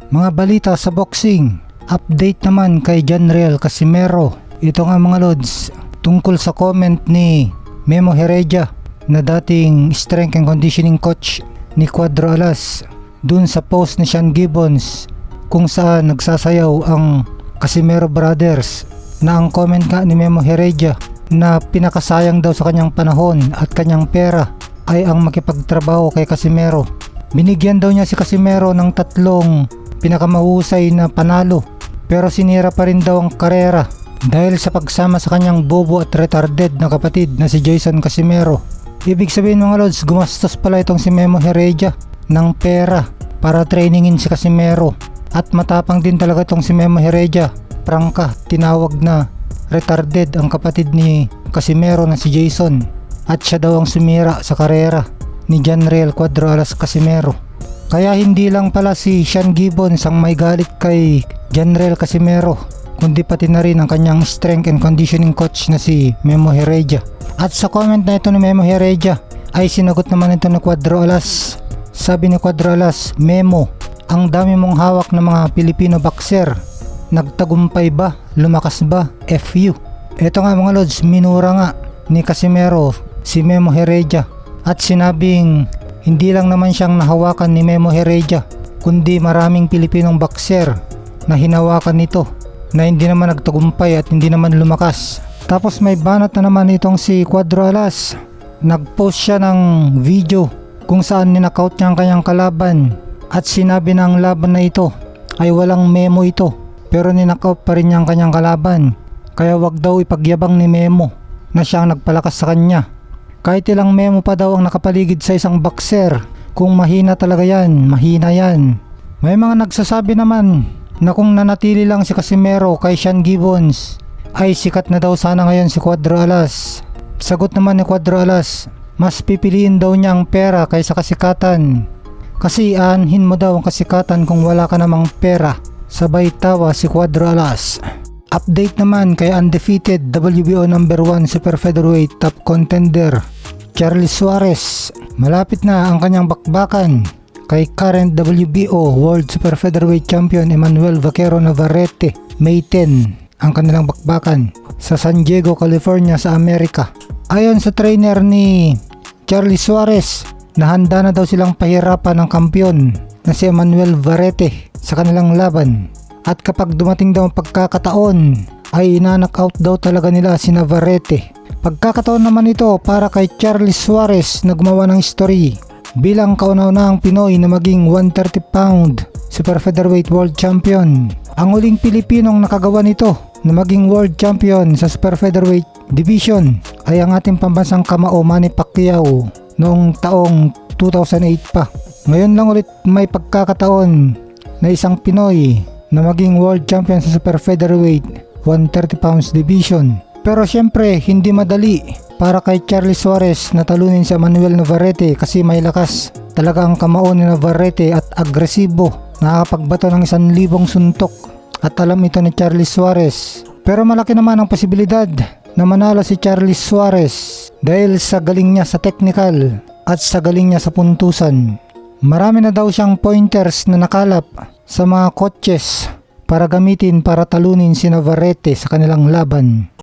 Mga balita sa boxing. Update naman kay Janriel Casimero. Ito nga mga lods, tungkol sa comment ni Memo Heredia na dating strength and conditioning coach ni Cuadro Alas dun sa post ni Sean Gibbons kung saan nagsasayaw ang Casimero Brothers, na ang comment nga ni Memo Heredia na pinakasayang daw sa kanyang panahon at kanyang pera ay ang makipagtrabaho kay Casimero. Binigyan daw niya si Casimero ng 3 pinakamahusay na panalo, pero sinira pa rin daw ang karera dahil sa pagsama sa kanyang bobo at retarded na kapatid na si Jason Casimero. Ibig sabihin mga lods, gumastos pala itong si Memo Heredia ng pera para trainingin si Casimero. At matapang din talaga itong si Memo Heredia. Prangka, tinawag na retarded ang kapatid ni Casimero na si Jason, at siya daw ang sumira sa karera ni Janriel Cuadro Alas Casimero. Kaya hindi lang pala si Sean Gibbons ang may galit kay Janriel Casimero, kundi pati na rin ang kanyang strength and conditioning coach na si Memo Heredia. At sa comment na ito ni Memo Heredia ay sinagot naman ito ni Cuadro Alas. Sabi ni Cuadro Alas, Memo, ang dami mong hawak ng mga Pilipino boxer. Nagtagumpay ba? Lumakas ba? FU. Ito nga mga lods, minura nga ni Casimero si Memo Heredia at sinabing hindi lang naman siyang nahawakan ni Memo Heredia, kundi maraming Pilipinong boxer na hinawakan nito na hindi naman nagtagumpay at hindi naman lumakas. Tapos may banat na naman itong si Cuadro Alas. Nagpost siya ng video kung saan ninakaut niya ang kanyang kalaban at sinabi na ang laban na ito ay walang memo ito, pero ninakaut pa rin niya ang kanyang kalaban. Kaya wag daw ipagyabang ni Memo na siya ang nagpalakas sa kanya. Kahit ilang memo pa daw ang nakapaligid sa isang boxer, kung mahina talaga yan, mahina yan. May mga nagsasabi naman na kung nanatili lang si Casimero kay Sean Gibbons ay sikat na daw sana ngayon si Cuadro Alas. Sagot naman ni Cuadro Alas, mas pipiliin daw niya ang pera kaysa kasikatan. Kasi aanhin mo daw ang kasikatan kung wala ka namang pera. Sabay tawa si Cuadro Alas. Update naman kay undefeated WBO number 1 super featherweight top contender Charlie Suarez. Malapit na ang kanyang bakbakan kay current WBO World Super Featherweight Champion Emmanuel Vaquero Navarrete. May 10 ang kanilang bakbakan sa San Diego, California sa Amerika. Ayon sa trainer ni Charlie Suarez, nahanda na daw silang pahirapan ng kampiyon na si Emmanuel Varete sa kanilang laban. At kapag dumating daw ang pagkakataon ay ina-knockout daw talaga nila si Navarrete. Pagkakataon naman ito para kay Charlie Suarez na gumawa ng history bilang kauna-unahang Pinoy na maging 130 pound super featherweight world champion. Ang uling Pilipinong nakagawa nito na maging world champion sa super featherweight division ay ang ating pambansang kamao Manny Pacquiao noong taong 2008 pa. Ngayon lang ulit may pagkakataon na isang Pinoy na maging world champion sa super featherweight 130 pounds division. Pero syempre hindi madali para kay Charlie Suarez na talunin si Emmanuel Navarrete kasi may lakas talaga ang kamao ni Navarrete at agresibo, nakakapagbato ng 1,000 suntok at alam ito ni Charlie Suarez. Pero malaki naman ang posibilidad na manalo si Charlie Suarez dahil sa galing niya sa technical at sa galing niya sa puntusan. Marami na daw siyang pointers na nakalap sa mga coaches para gamitin para talunin si Navarrete sa kanilang laban.